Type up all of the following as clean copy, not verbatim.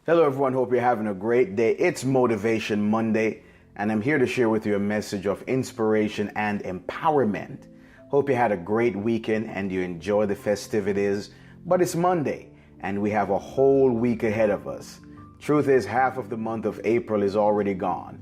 Hello, everyone. Hope you're having a great day. It's Motivation Monday, and I'm here to share with you a message of inspiration and empowerment. Hope you had a great weekend and you enjoy the festivities. But it's Monday, and we have a whole week ahead of us. Truth is, half of the month of April is already gone.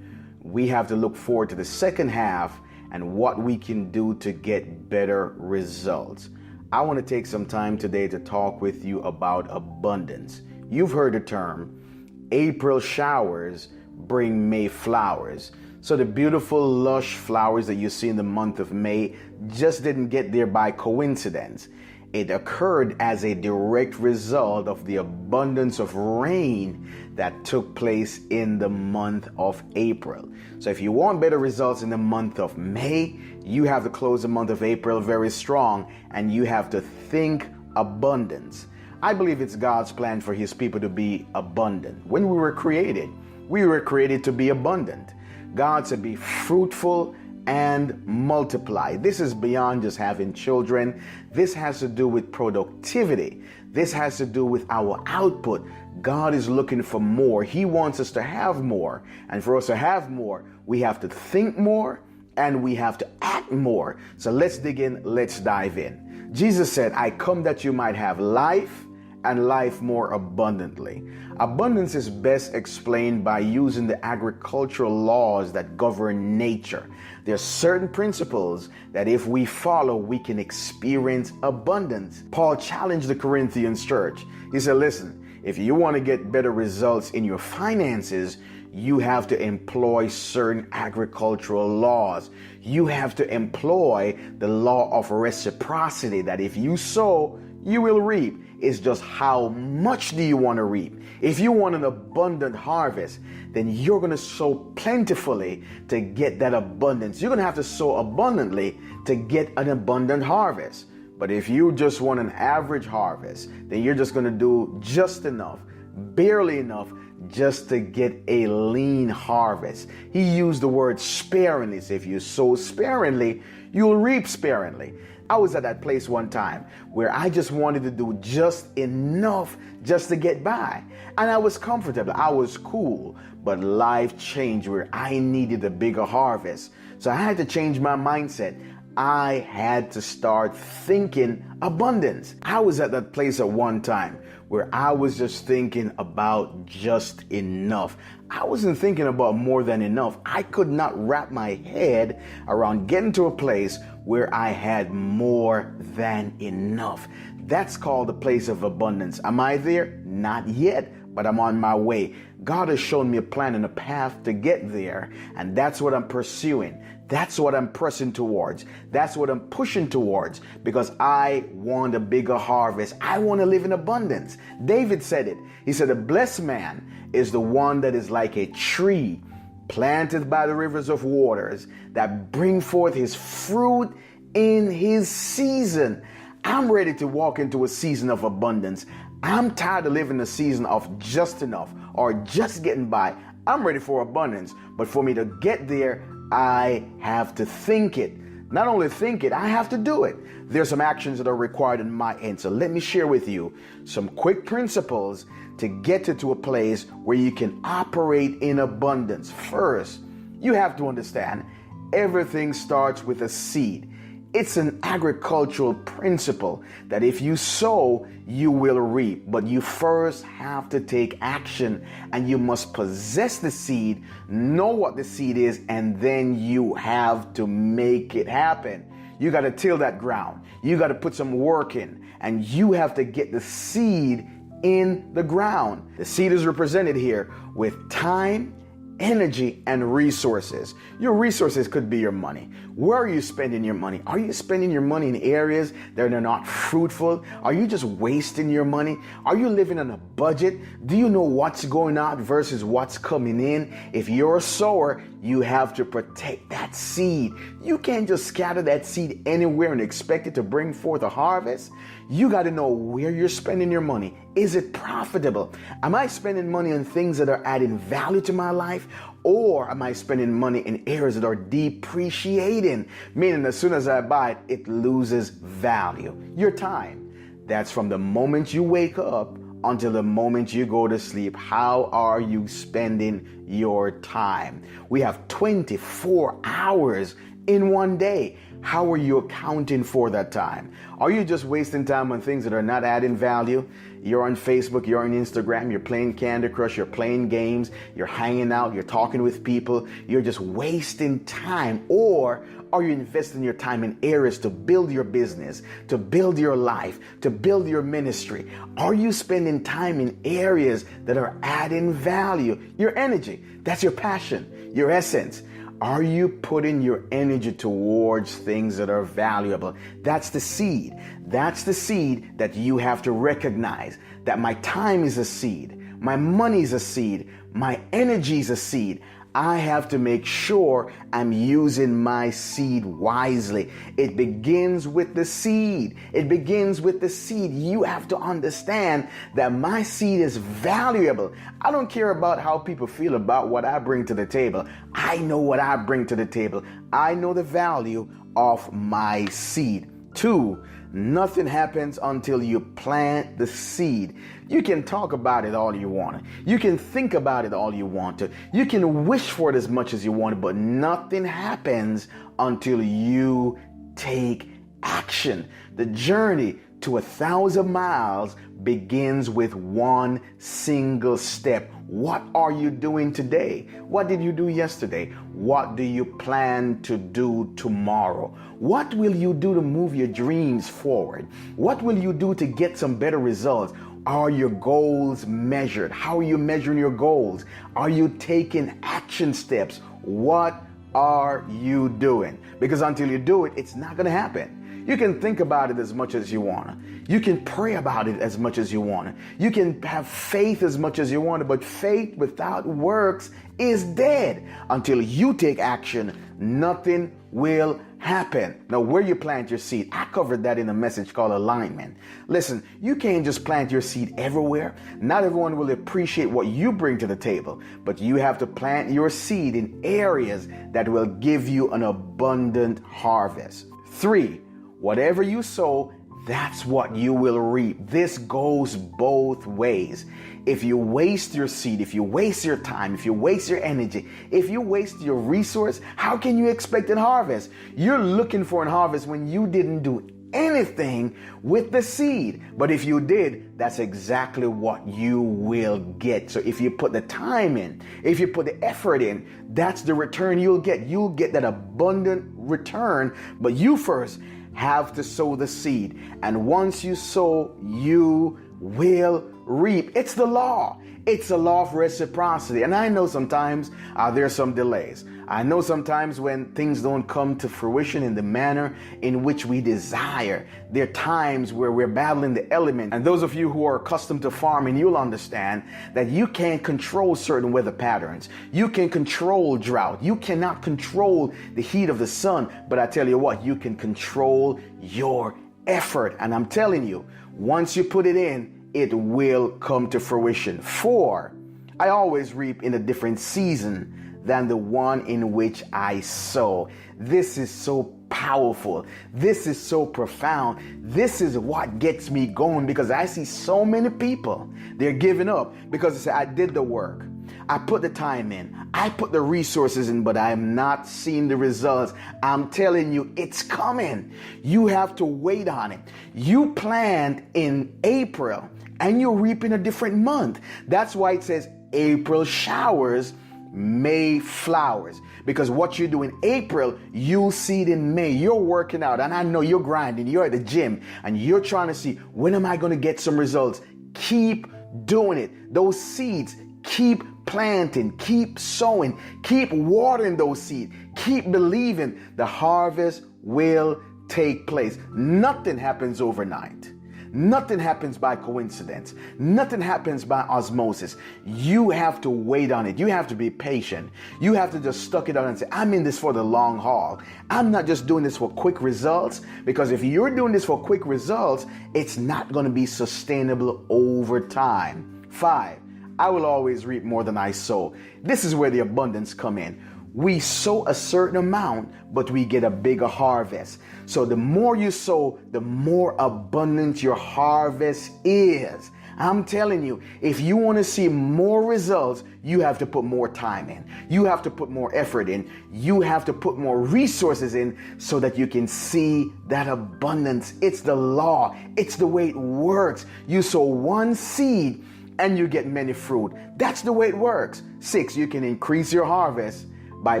We have to look forward to the second half and what we can do to get better results. I want to take some time today to talk with you about abundance. You've heard the term, April showers bring May flowers. So the beautiful, lush flowers that you see in the month of May just didn't get there by coincidence. It occurred as a direct result of the abundance of rain that took place in the month of April. So if you want better results in the month of May, you have to close the month of April very strong, and you have to think abundance. I believe it's God's plan for His people to be abundant. When we were created to be abundant. God said, be fruitful and multiply. This is beyond just having children. This has to do with productivity. This has to do with our output. God is looking for more. He wants us to have more. And for us to have more, we have to think more and we have to act more. So let's dig in. Let's dive in. Jesus said, I come that you might have life and life more abundantly. Abundance is best explained by using the agricultural laws that govern nature. There are certain principles that if we follow, we can experience abundance. Paul challenged the Corinthians church. He said, listen, if you want to get better results in your finances, you have to employ certain agricultural laws. You have to employ the law of reciprocity, that if you sow, you will reap. It's just how much do you want to reap? If you want an abundant harvest, then you're going to sow plentifully to get that abundance. You're going to have to sow abundantly to get an abundant harvest. But if you just want an average harvest, then you're just going to do just enough, barely enough, just to get a lean harvest. He used the word sparingly. So if you sow sparingly, you'll reap sparingly. I was at that place one time where I just wanted to do just enough just to get by. And I was comfortable. I was cool. But life changed where I needed a bigger harvest. So I had to change my mindset. I had to start thinking abundance. I was at that place at one time where I was just thinking about just enough. I wasn't thinking about more than enough. I could not wrap my head around getting to a place where I had more than enough. That's called the place of abundance. Am I there? Not yet, but I'm on my way. God has shown me a plan and a path to get there, and that's what I'm pursuing. That's what I'm pressing towards. That's what I'm pushing towards, because I want a bigger harvest. I want to live in abundance. David said it. He said, a blessed man is the one that is like a tree planted by the rivers of waters that bring forth his fruit in his season. I'm ready to walk into a season of abundance. I'm tired of living a season of just enough or just getting by. I'm ready for abundance, but for me to get there, I have to think it. Not only think it, I have to do it. There's some actions that are required in my end. So let me share with you some quick principles to get you to a place where you can operate in abundance. First, you have to understand everything starts with a seed. It's an agricultural principle that if you sow, you will reap. But you first have to take action, and you must possess the seed, know what the seed is, and then you have to make it happen. You got to till that ground. You got to put some work in, and you have to get the seed in the ground. The seed is represented here with time, energy, and resources. Your resources could be your money. Where are you spending your money? Are you spending your money in areas that are not fruitful? Are you just wasting your money? Are you living on a budget? Do you know what's going out versus what's coming in? If you're a sower, you have to protect that seed. You can't just scatter that seed anywhere and expect it to bring forth a harvest. You got to know where you're spending your money. Is it profitable? Am I spending money on things that are adding value to my life? Or am I spending money in areas that are depreciating? Meaning as soon as I buy it, it loses value. Your time. That's from the moment you wake up until the moment you go to sleep. How are you spending your time? We have 24 hours in one day. How are you accounting for that time? Are you just wasting time on things that are not adding value? You're on Facebook, you're on Instagram, you're playing Candy Crush, you're playing games, you're hanging out, you're talking with people, you're just wasting time. Or are you investing your time in areas to build your business, to build your life, to build your ministry? Are you spending time in areas that are adding value? Your energy, that's your passion, your essence. Are you putting your energy towards things that are valuable? That's the seed. That's the seed that you have to recognize, that my time is a seed, my money is a seed, my energy is a seed. I have to make sure I'm using my seed wisely. It begins with the seed. It begins with the seed. You have to understand that my seed is valuable. I don't care about how people feel about what I bring to the table. I know what I bring to the table. I know the value of my seed. 2, nothing happens until you plant the seed. You can talk about it all you want. You can think about it all you want to. You can wish for it as much as you want, but nothing happens until you take action. The journey to 1,000 miles begins with one single step. What are you doing today? What did you do yesterday? What do you plan to do tomorrow? What will you do to move your dreams forward? What will you do to get some better results? Are your goals measured? How are you measuring your goals? Are you taking action steps? What are you doing? Because until you do it, it's not going to happen. You can think about it as much as you want to. You can pray about it as much as you want to. You can have faith as much as you want to, but faith without works is dead. Until you take action, nothing will happen. Now, where you plant your seed, I covered that in a message called alignment. Listen, you can't just plant your seed everywhere. Not everyone will appreciate what you bring to the table, but you have to plant your seed in areas that will give you an abundant harvest. 3, whatever you sow, that's what you will reap. This goes both ways. If you waste your seed, if you waste your time, if you waste your energy, if you waste your resource, how can you expect a harvest? You're looking for a harvest when you didn't do anything with the seed. But if you did, that's exactly what you will get. So if you put the time in, if you put the effort in, that's the return you'll get. You'll get that abundant return, but you first have to sow the seed. And once you sow, you will reap. It's the law. It's a law of reciprocity. And I know sometimes there's some delays. I know sometimes when things don't come to fruition in the manner in which we desire. There are times where we're battling the elements. And those of you who are accustomed to farming, you'll understand that you can't control certain weather patterns. You can control drought. You cannot control the heat of the sun. But I tell you what, you can control your effort. And I'm telling you, once you put it in, it will come to fruition. 4, I always reap in a different season than the one in which I sow. This is so powerful. This is so profound. This is what gets me going, because I see so many people, they're giving up because they say, I did the work. I put the time in. I put the resources in, but I'm not seeing the results. I'm telling you, it's coming. You have to wait on it. You plant in April and you reap in a different month. That's why it says April showers, May flowers. Because what you do in April, you'll see it in May. You're working out, and I know you're grinding. You're at the gym, and you're trying to see, when am I going to get some results? Keep doing it. Those seeds, keep planting, keep sowing, keep watering those seeds. Keep believing the harvest will take place. Nothing happens overnight. Nothing happens by coincidence. Nothing happens by osmosis. You have to wait on it. You have to be patient. You have to just stuck it out and say, I'm in this for the long haul. I'm not just doing this for quick results, because if you're doing this for quick results, it's not going to be sustainable over time. 5, I will always reap more than I sow. This is where the abundance come in. We sow a certain amount, but we get a bigger harvest. So the more you sow, the more abundant your harvest is. I'm telling you, if you want to see more results, you have to put more time in. You have to put more effort in. You have to put more resources in so that you can see that abundance. It's the law. It's the way it works. You sow one seed and you get many fruit. That's the way it works. 6, you can increase your harvest by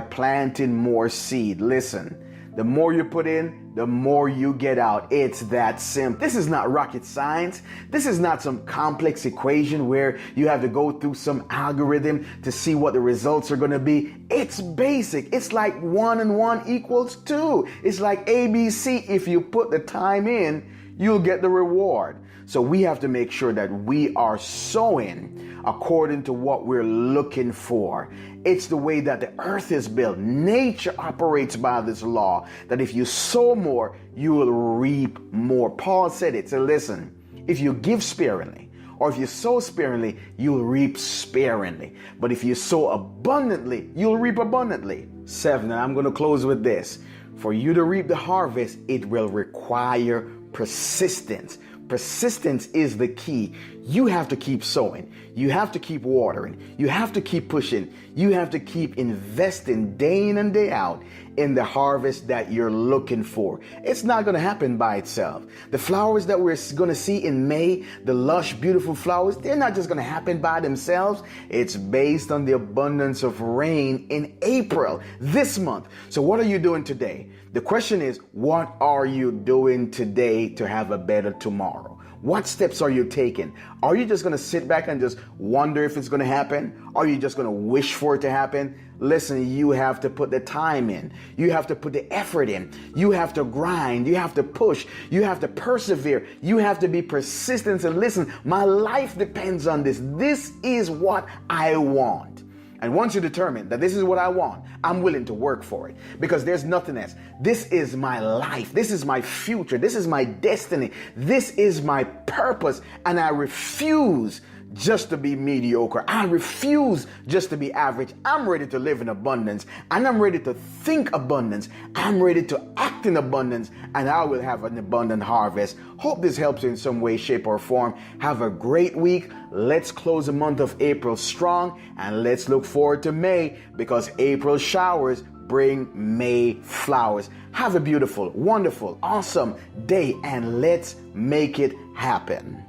planting more seed. Listen, the more you put in, the more you get out. It's that simple. This is not rocket science. This is not some complex equation where you have to go through some algorithm to see what the results are going to be. It's basic. It's like 1 and 1 equals 2. It's like ABC. If you put the time in, you'll get the reward. So we have to make sure that we are sowing according to what we're looking for. It's the way that the earth is built. Nature operates by this law that if you sow more, you will reap more. Paul said it. So listen, if you give sparingly, or if you sow sparingly, you'll reap sparingly. But if you sow abundantly, you'll reap abundantly. 7, and I'm going to close with this. For you to reap the harvest, it will require persistence. Persistence is the key. You have to keep sowing. You have to keep watering. You have to keep pushing. You have to keep investing day in and day out in the harvest that you're looking for. It's not going to happen by itself. The flowers that we're going to see in May, the lush, beautiful flowers, they're not just going to happen by themselves. It's based on the abundance of rain in April, this month. So what are you doing today? The question is, what are you doing today to have a better tomorrow? What steps are you taking? Are you just going to sit back and just wonder if it's going to happen? Are you just going to wish for it to happen? Listen, you have to put the time in. You have to put the effort in. You have to grind. You have to push. You have to persevere. You have to be persistent and listen, my life depends on this. This is what I want. And once you determine that this is what I want, I'm willing to work for it because there's nothing else. This is my life. This is my future. This is my destiny. This is my purpose. And I refuse just to be mediocre. I refuse just to be average. I'm ready to live in abundance and I'm ready to think abundance. I'm ready to act in abundance and I will have an abundant harvest. Hope this helps you in some way, shape, or form. Have a great week. Let's close the month of April strong and let's look forward to May because April showers bring May flowers. Have a beautiful, wonderful, awesome day and let's make it happen.